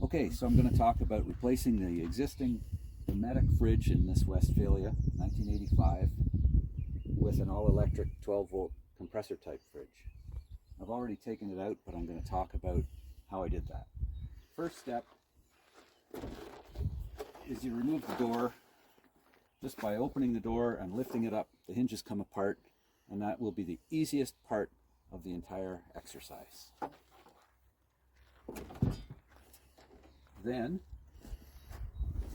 Okay, so I'm going to talk about replacing the existing Dometic fridge in this Westfalia 1985 with an all-electric 12-volt compressor type fridge. I've already taken it out, but I'm going to talk about how I did that. First step is you remove the door just by opening the door and lifting it up. The hinges come apart, and that will be the easiest part of the entire exercise. Then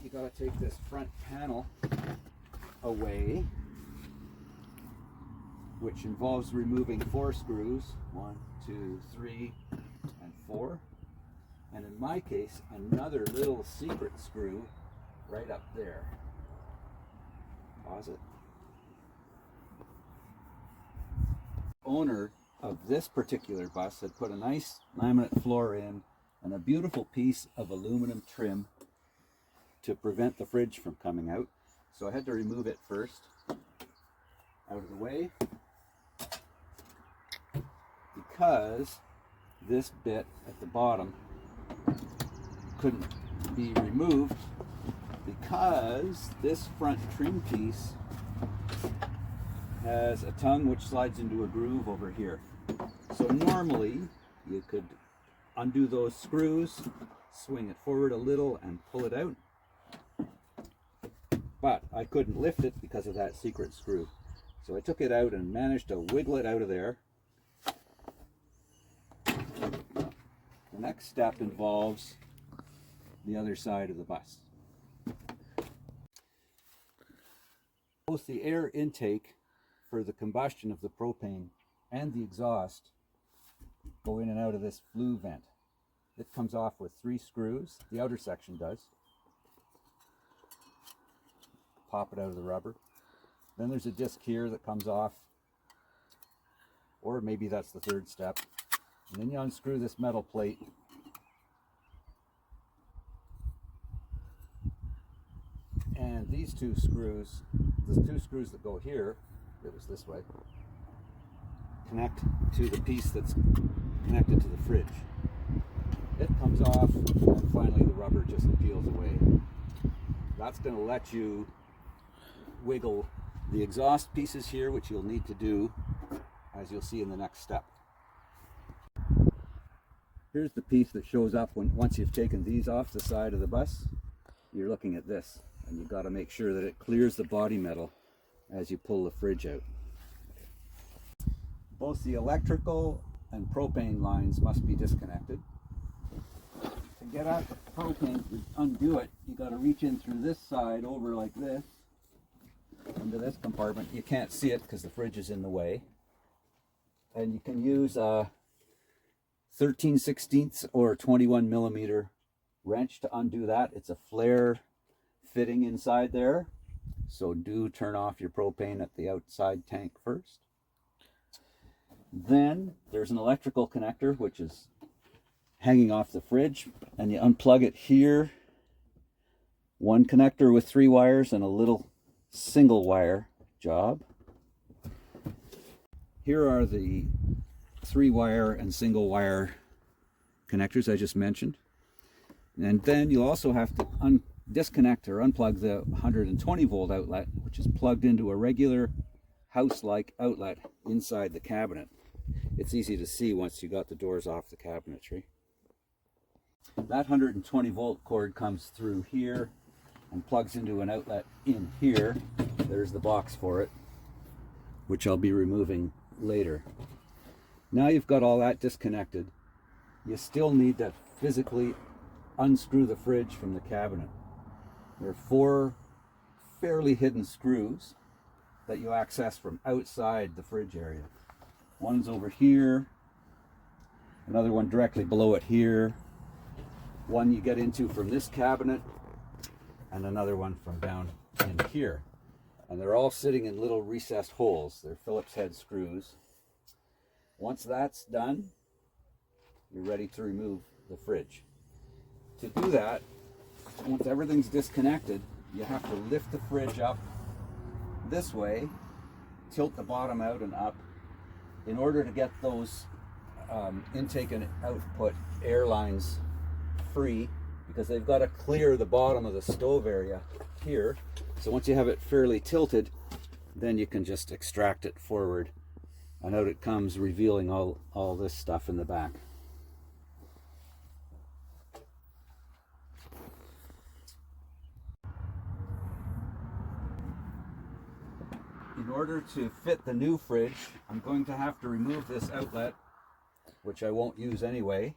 you got to take this front panel away, which involves removing 4 screws, 1, 2, 3, and 4, and in my case another little secret screw right up there. Pause it. Owner of this particular bus had put a nice laminate floor in and a beautiful piece of aluminum trim to prevent the fridge from coming out. So I had to remove it first, out of the way, because this bit at the bottom couldn't be removed because this front trim piece has a tongue which slides into a groove over here. So normally you could undo those screws, swing it forward a little and pull it out, but I couldn't lift it because of that secret screw. So I took it out and managed to wiggle it out of there. The next step involves the other side of the bus. Both the air intake for the combustion of the propane and the exhaust go in and out of this flue vent. It comes off with 3 screws, the outer section does. Pop it out of the rubber. Then there's a disc here that comes off, or maybe that's the 3rd step. And then you unscrew this metal plate. And these 2 screws, the 2 screws that go here, it was this way, connect to the piece that's connected to the fridge. It comes off, and finally the rubber just peels away. That's going to let you wiggle the exhaust pieces here, which you'll need to do, as you'll see in the next step. Here's the piece that shows up once you've taken these off the side of the bus. You're looking at this, and you've got to make sure that it clears the body metal as you pull the fridge out. Both the electrical and propane lines must be disconnected. To get out the propane, to undo it, you got to reach in through this side over like this into this compartment. You can't see it because the fridge is in the way, and you can use a 13/16 or 21 millimeter wrench to undo that. It's a flare fitting inside there, so do turn off your propane at the outside tank first. Then there's an electrical connector which is hanging off the fridge, and you unplug it here. 1 connector with 3 wires and a little single wire job. Here are the 3 wire and single wire connectors I just mentioned. And then you'll also have to disconnect or unplug the 120 volt outlet, which is plugged into a regular house-like outlet inside the cabinet. It's easy to see once you got the doors off the cabinetry. That 120 volt cord comes through here and plugs into an outlet in here. There's the box for it, which I'll be removing later. Now you've got all that disconnected, you still need to physically unscrew the fridge from the cabinet. There are 4 fairly hidden screws that you access from outside the fridge area. One's over here, another one directly below it here, one you get into from this cabinet, and another one from down in here. And they're all sitting in little recessed holes. They're Phillips head screws. Once that's done, you're ready to remove the fridge. To do that, once everything's disconnected, you have to lift the fridge up this way, tilt the bottom out and up in order to get those intake and output air lines free because they've got to clear the bottom of the stove area here. So once you have it fairly tilted, then you can just extract it forward, and out it comes, revealing all this stuff in the back. In order to fit the new fridge, I'm going to have to remove this outlet, which I won't use anyway,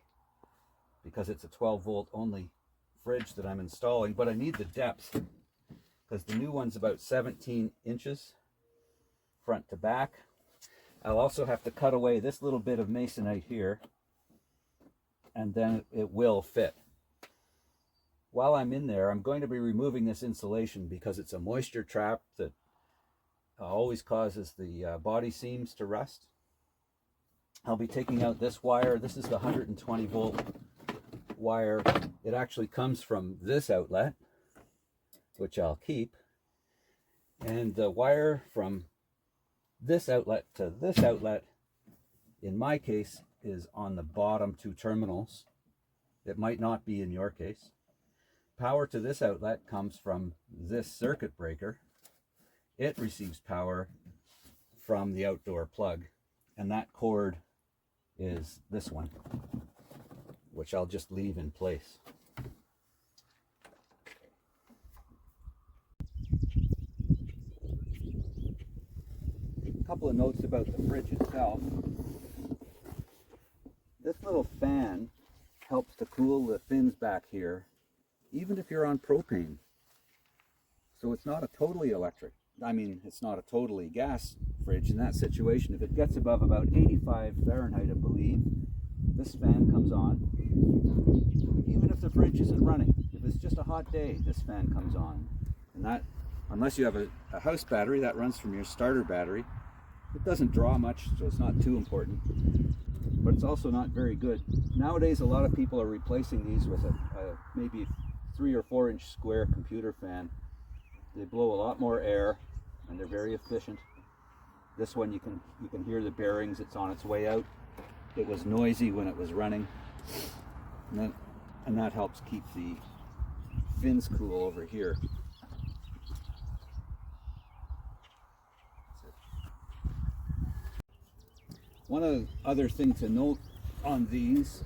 because it's a 12 volt only fridge that I'm installing, but I need the depth, because the new one's about 17 inches front to back. I'll also have to cut away this little bit of masonite here, and then it will fit. While I'm in there, I'm going to be removing this insulation because it's a moisture trap that always causes the body seams to rust. I'll be taking out this wire. This is the 120 volt wire. It actually comes from this outlet, which I'll keep. And the wire from this outlet to this outlet, in my case, is on the bottom two terminals. It might not be in your case. Power to this outlet comes from this circuit breaker. It receives power from the outdoor plug, and that cord is this one, which I'll just leave in place. A couple of notes about the fridge itself. This little fan helps to cool the fins back here, even if you're on propane. So it's not a totally electric. It's not a totally gas fridge in that situation. If it gets above about 85 Fahrenheit, I believe, this fan comes on. Even if the fridge isn't running, if it's just a hot day, this fan comes on. And that, unless you have a house battery that runs from your starter battery, it doesn't draw much, so it's not too important. But it's also not very good. Nowadays, a lot of people are replacing these with a maybe 3 or 4 inch square computer fan. They blow a lot more air, and they're very efficient. This one, you can hear the bearings. It's on its way out. It was noisy when it was running, and that helps keep the fins cool over here. One other thing to note on these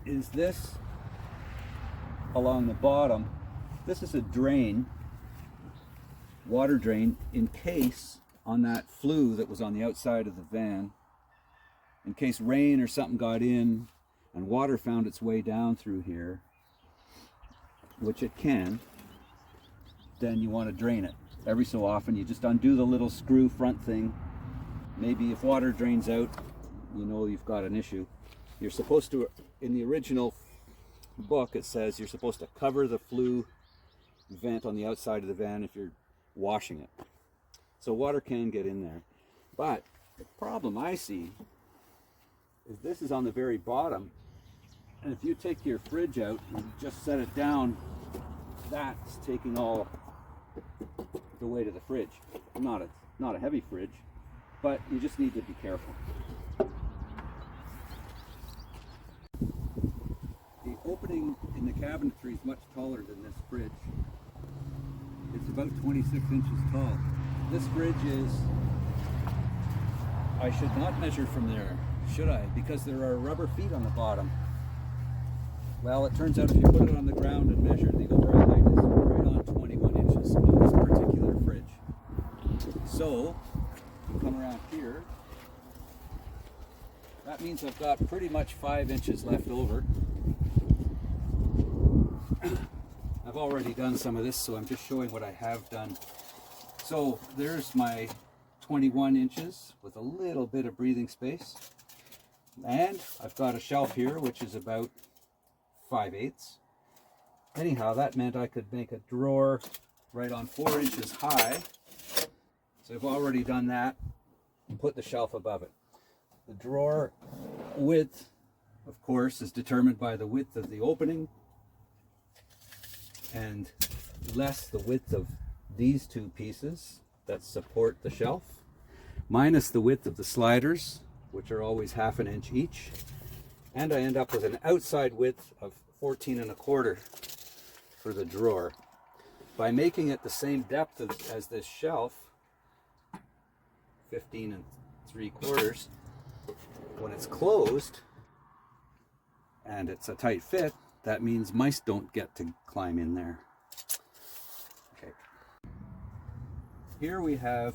is this along the bottom. This is a drain, water drain, in case on that flue that was on the outside of the van, in case rain or something got in and water found its way down through here, which it can, then you want to drain it. Every so often you just undo the little screw front thing. Maybe if water drains out, you know you've got an issue. You're supposed to, in the original book it says you're supposed to cover the flue vent on the outside of the van if you're washing it. So water can get in there. But the problem I see is this is on the very bottom, and if you take your fridge out and just set it down, that's taking all the weight of the fridge. Not a heavy fridge, but you just need to be careful. The opening in the cabinetry is much taller than this fridge. It's about 26 inches tall. This fridge is, I should not measure from there, should I? Because there are rubber feet on the bottom. Well, it turns out if you put it on the ground and measure, the overall height is right on 21 inches on this particular fridge. So, you come around here, that means I've got pretty much 5 inches left over. I've already done some of this, so I'm just showing what I have done. So there's my 21 inches with a little bit of breathing space. And I've got a shelf here, which is about 5/8. Anyhow, that meant I could make a drawer right on 4 inches high. So I've already done that and put the shelf above it. The drawer width, of course, is determined by the width of the opening and less the width of these two pieces that support the shelf, minus the width of the sliders, which are always 1/2 inch each, and I end up with an outside width of 14 1/4 for the drawer. By making it the same depth as this shelf, 15 3/4, when it's closed and it's a tight fit, that means mice don't get to climb in there. Okay. Here we have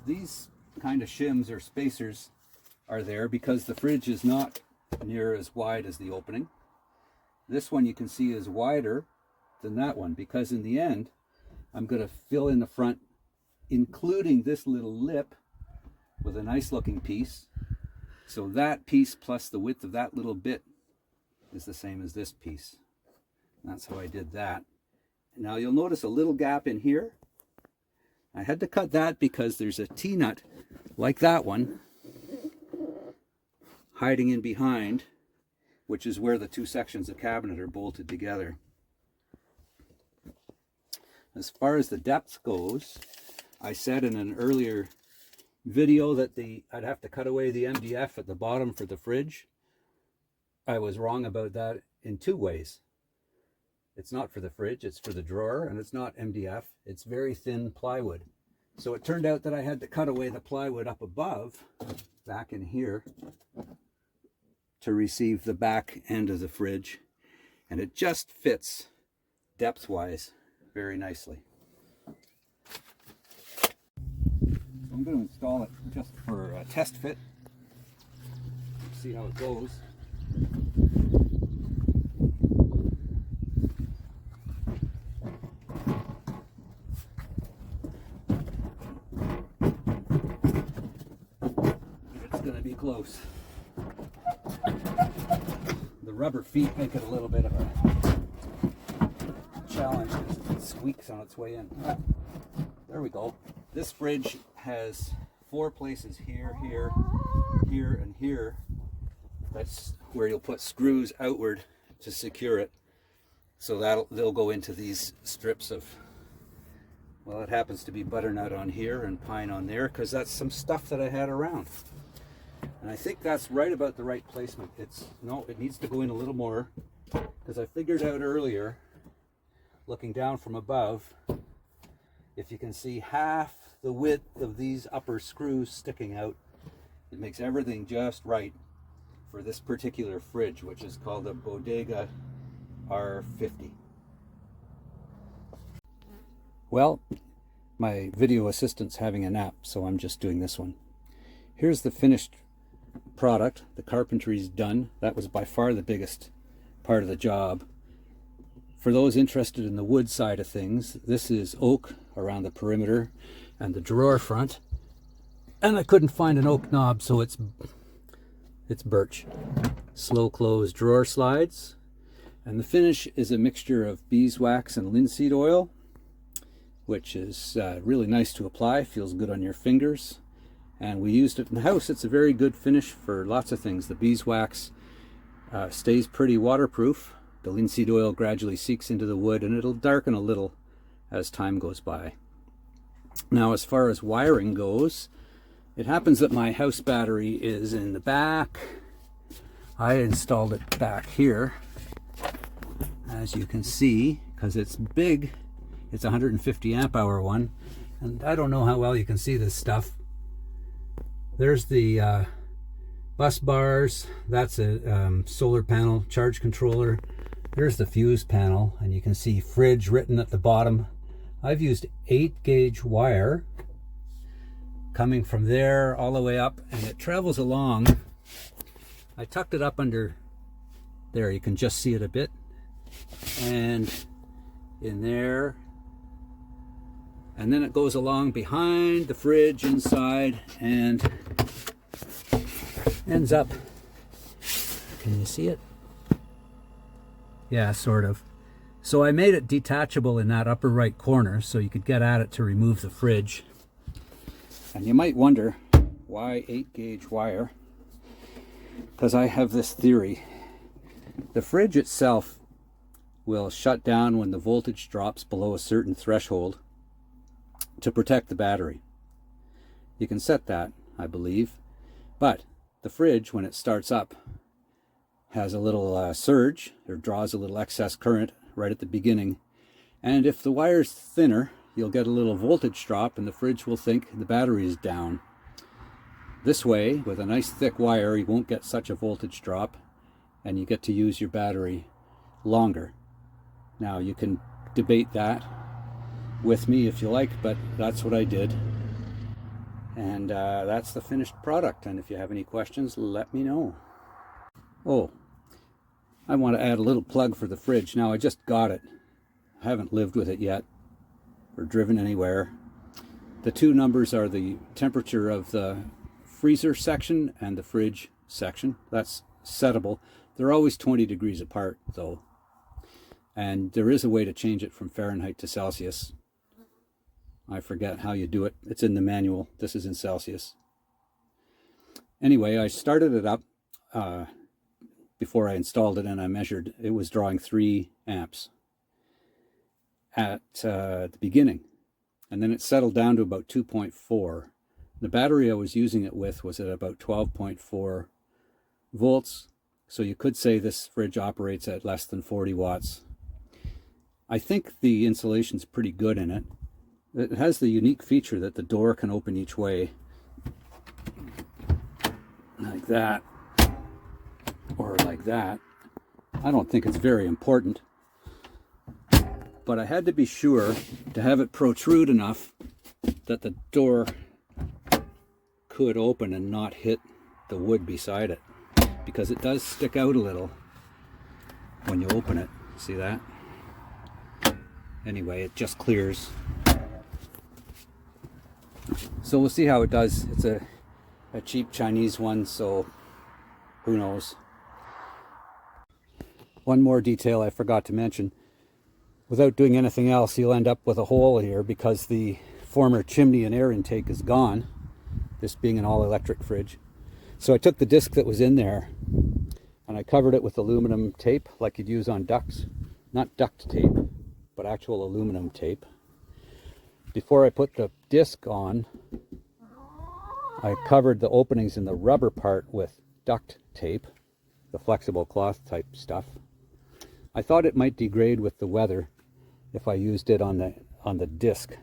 these kind of shims or spacers are there because the fridge is not near as wide as the opening. This one you can see is wider than that one because in the end I'm going to fill in the front, including this little lip, with a nice looking piece. So that piece plus the width of that little bit is the same as this piece. That's how I did that. Now you'll notice a little gap in here. I had to cut that because there's a T-nut like that one hiding in behind, which is where the two sections of cabinet are bolted together. As far as the depth goes, I said in an earlier video that I'd have to cut away the MDF at the bottom for the fridge. I was wrong about that in two ways. It's not for the fridge, it's for the drawer, and it's not MDF, it's very thin plywood. So it turned out that I had to cut away the plywood up above, back in here, to receive the back end of the fridge, and it just fits depth-wise very nicely. I'm going to install it just for a test fit, see how it goes. It's going to be close. The rubber feet make it a little bit of a challenge because it squeaks on its way in. There we go. This fridge has 4 places here, here, here, and here. That's where you'll put screws outward to secure it. So they'll go into these strips of, well, it happens to be butternut on here and pine on there because that's some stuff that I had around. And I think that's right about the right placement. It needs to go in a little more because I figured out earlier, looking down from above, if you can see half the width of these upper screws sticking out, it makes everything just right for this particular fridge, which is called a Bodega R50. Well, my video assistant's having a nap, so I'm just doing this one. Here's the finished product. The carpentry's done. That was by far the biggest part of the job. For those interested in the wood side of things, this is oak around the perimeter and the drawer front. And I couldn't find an oak knob, so it's birch. Slow close drawer slides. And the finish is a mixture of beeswax and linseed oil, which is really nice to apply, feels good on your fingers. And we used it in the house. It's a very good finish for lots of things. The beeswax stays pretty waterproof. The linseed oil gradually seeps into the wood and it'll darken a little as time goes by. Now, as far as wiring goes, it happens that my house battery is in the back. I installed it back here, as you can see, because it's big. It's a 150 amp hour one, and I don't know how well you can see this stuff. There's the bus bars. That's a solar panel charge controller. Here's the fuse panel, and you can see fridge written at the bottom. I've used 8-gauge wire coming from there all the way up, and it travels along. I tucked it up under there. You can just see it a bit. And in there. And then it goes along behind the fridge inside and ends up. Can you see it? Yeah, sort of. So I made it detachable in that upper right corner so you could get at it to remove the fridge. And you might wonder, why 8-gauge wire? Because I have this theory. The fridge itself will shut down when the voltage drops below a certain threshold to protect the battery. You can set that, I believe. But the fridge, when it starts up, has a little surge, or draws a little excess current right at the beginning. And if the wire's thinner, you'll get a little voltage drop and the fridge will think the battery is down. This way, with a nice thick wire, you won't get such a voltage drop and you get to use your battery longer. Now, you can debate that with me if you like, but that's what I did. And that's the finished product. And if you have any questions, let me know. Oh, I want to add a little plug for the fridge. Now, I just got it. I haven't lived with it yet or driven anywhere. The two numbers are the temperature of the freezer section and the fridge section. That's settable. They're always 20 degrees apart though. And there is a way to change it from Fahrenheit to Celsius. I forget how you do it. It's in the manual. This is in Celsius. Anyway, I started it up before I installed it, and I measured. It was drawing 3 amps at the beginning. And then it settled down to about 2.4. The battery I was using it with was at about 12.4 volts. So you could say this fridge operates at less than 40 watts. I think the insulation's pretty good in it. It has the unique feature that the door can open each way, like that, or like that. I don't think it's very important, but I had to be sure to have it protrude enough that the door could open and not hit the wood beside it, because it does stick out a little when you open it. See that? Anyway, it just clears. So we'll see how it does. It's a cheap Chinese one, so who knows. One more detail I forgot to mention. Without doing anything else, you'll end up with a hole here because the former chimney and air intake is gone, this being an all-electric fridge. So I took the disc that was in there and I covered it with aluminum tape like you'd use on ducts. Not duct tape, but actual aluminum tape. Before I put the disc on, I covered the openings in the rubber part with duct tape, the flexible cloth type stuff. I thought it might degrade with the weather if I used it on the disc,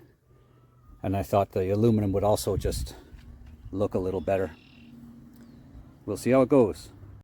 and I thought the aluminum would also just look a little better. We'll see how it goes.